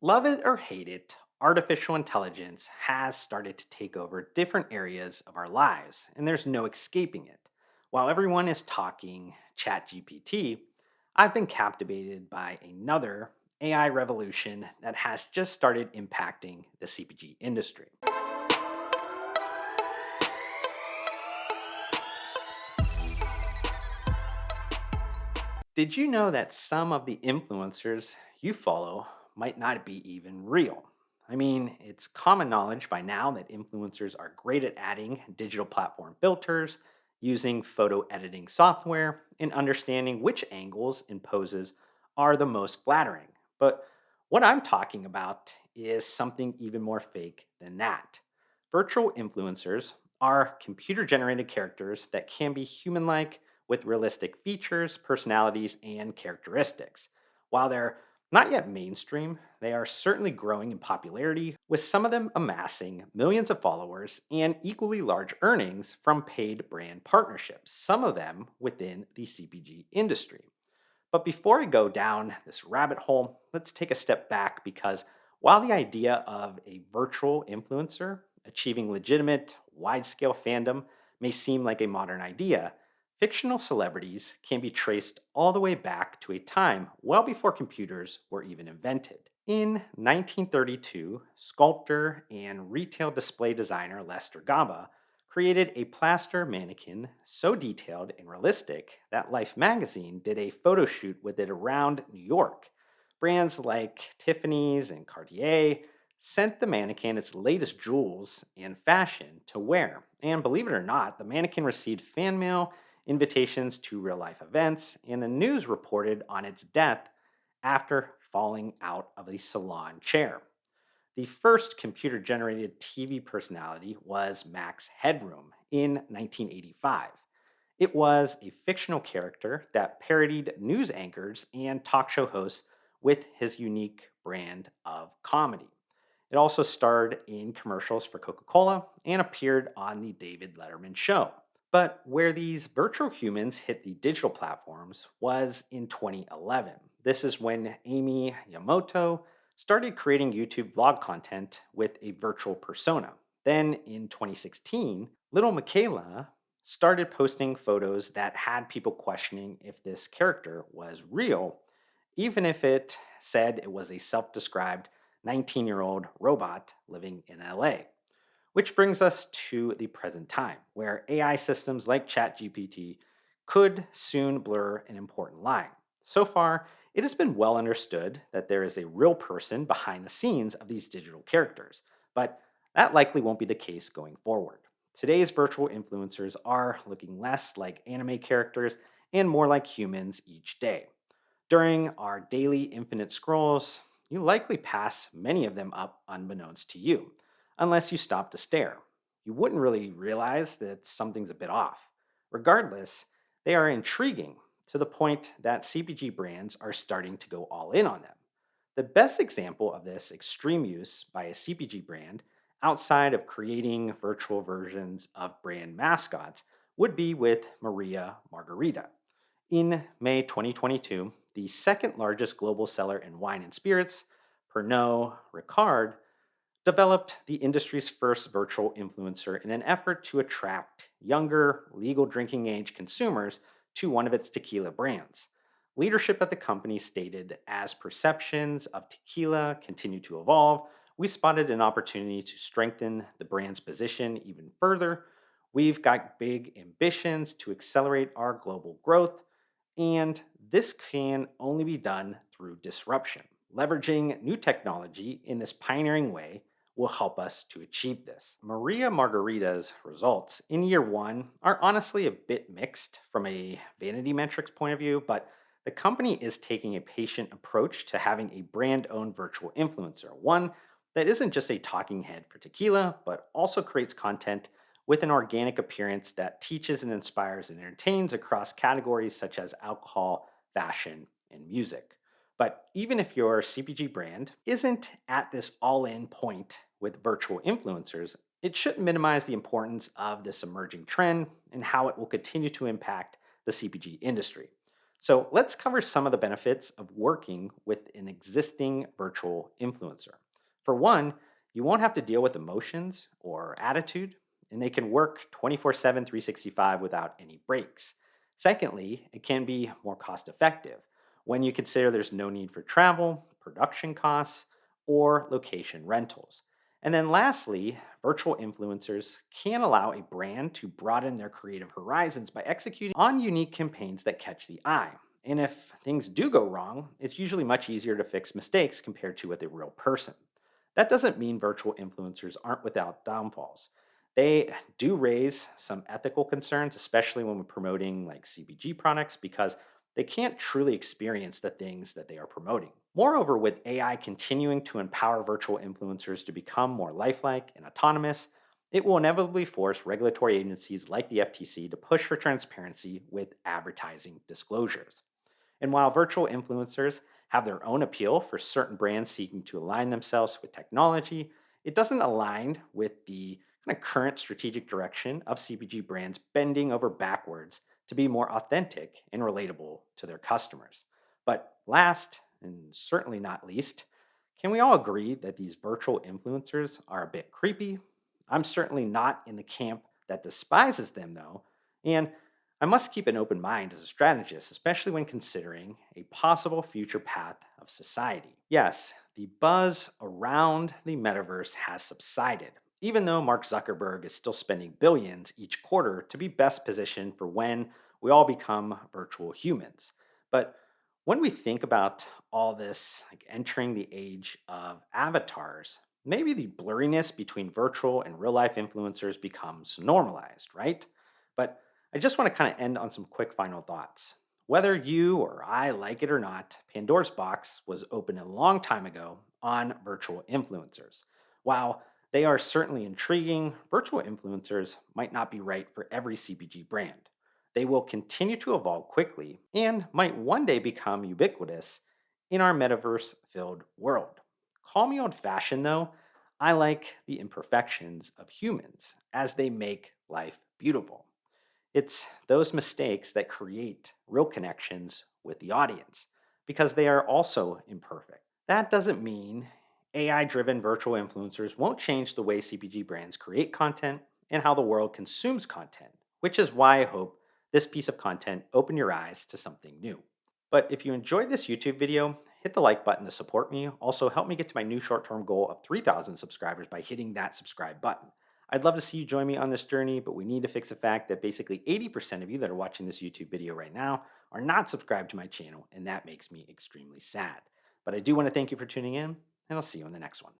Love it or hate it, artificial intelligence has started to take over different areas of our lives, and there's no escaping it. While everyone is talking ChatGPT, I've been captivated by another AI revolution that has just started impacting the CPG industry. Did you know that some of the influencers you follow might not be even real? I mean, it's common knowledge by now that influencers are great at adding digital platform filters, using photo editing software, and understanding which angles and poses are the most flattering. But what I'm talking about is something even more fake than that. Virtual influencers are computer generated characters that can be human like with realistic features, personalities, and characteristics. While they're not yet mainstream, they are certainly growing in popularity, with some of them amassing millions of followers and equally large earnings from paid brand partnerships, some of them within the CPG industry. But before we go down this rabbit hole, let's take a step back because while the idea of a virtual influencer achieving legitimate, wide scale fandom may seem like a modern idea, fictional celebrities can be traced all the way back to a time well before computers were even invented. In 1932, sculptor and retail display designer Lester Gaba created a plaster mannequin so detailed and realistic that Life magazine did a photo shoot with it around New York. Brands like Tiffany's and Cartier sent the mannequin its latest jewels and fashion to wear. And believe it or not, the mannequin received fan mail, invitations to real life events, and the news reported on its death after falling out of a salon chair. The first computer generated TV personality was Max Headroom in 1985. It was a fictional character that parodied news anchors and talk show hosts with his unique brand of comedy. It also starred in commercials for Coca Cola and appeared on The David Letterman Show. But where these virtual humans hit the digital platforms was in 2011. This is when Amy Yamamoto started creating YouTube vlog content with a virtual persona. Then in 2016, little Michaela started posting photos that had people questioning if this character was real, even if it said it was a self described 19-year-old robot living in LA. Which brings us to the present time, where AI systems like ChatGPT could soon blur an important line. So far, it has been well understood that there is a real person behind the scenes of these digital characters, but that likely won't be the case going forward. Today's virtual influencers are looking less like anime characters and more like humans each day. During our daily infinite scrolls, you likely pass many of them up unbeknownst to you, unless you stop to stare. You wouldn't really realize that something's a bit off. Regardless, they are intriguing to the point that CPG brands are starting to go all in on them. The best example of this extreme use by a CPG brand outside of creating virtual versions of brand mascots would be with Maria Margarita. In May 2022, the second largest global seller in wine and spirits, Pernod Ricard, developed the industry's first virtual influencer in an effort to attract younger, legal drinking age consumers to one of its tequila brands. Leadership at the company stated, as perceptions of tequila continue to evolve, we spotted an opportunity to strengthen the brand's position even further. We've got big ambitions to accelerate our global growth, and this can only be done through disruption. Leveraging new technology in this pioneering way will help us to achieve this. Maria Margarita's results in year one are honestly a bit mixed from a vanity metrics point of view, but the company is taking a patient approach to having a brand owned virtual influencer, one that isn't just a talking head for tequila, but also creates content with an organic appearance that teaches and inspires and entertains across categories such as alcohol, fashion, and music. But even if your CPG brand isn't at this all in point with virtual influencers, it shouldn't minimize the importance of this emerging trend and how it will continue to impact the CPG industry. So let's cover some of the benefits of working with an existing virtual influencer. For one, you won't have to deal with emotions or attitude, and they can work 24/7, 365 without any breaks. Secondly, it can be more cost effective when you consider there's no need for travel, production costs, or location rentals. And then lastly, virtual influencers can allow a brand to broaden their creative horizons by executing on unique campaigns that catch the eye. And if things do go wrong, it's usually much easier to fix mistakes compared to with a real person. That doesn't mean virtual influencers aren't without downfalls. They do raise some ethical concerns, especially when we're promoting like CPG products, because they can't truly experience the things that they are promoting. Moreover, with AI continuing to empower virtual influencers to become more lifelike and autonomous, it will inevitably force regulatory agencies like the FTC to push for transparency with advertising disclosures. And while virtual influencers have their own appeal for certain brands seeking to align themselves with technology, it doesn't align with the kind of current strategic direction of CPG brands bending over backwards to be more authentic and relatable to their customers. But last, and certainly not least, can we all agree that these virtual influencers are a bit creepy? I'm certainly not in the camp that despises them, though, and I must keep an open mind as a strategist, especially when considering a possible future path of society. Yes, the buzz around the metaverse has subsided, even though Mark Zuckerberg is still spending billions each quarter to be best positioned for when we all become virtual humans. But when we think about all this, like entering the age of avatars, maybe the blurriness between virtual and real life influencers becomes normalized, right? But I just want to kind of end on some quick final thoughts. Whether you or I like it or not, Pandora's box was opened a long time ago on virtual influencers. While they are certainly intriguing, virtual influencers might not be right for every CPG brand. They will continue to evolve quickly and might one day become ubiquitous in our metaverse filled world. Call me old fashioned though, I like the imperfections of humans as they make life beautiful. It's those mistakes that create real connections with the audience because they are also imperfect. That doesn't mean AI driven virtual influencers won't change the way CPG brands create content and how the world consumes content, which is why I hope this piece of content opened your eyes to something new. But if you enjoyed this YouTube video, hit the like button to support me. Also, help me get to my new short term goal of 3,000 subscribers by hitting that subscribe button. I'd love to see you join me on this journey, but we need to fix the fact that basically 80% of you that are watching this YouTube video right now are not subscribed to my channel, and that makes me extremely sad. But I do want to thank you for tuning in, and I'll see you in the next one.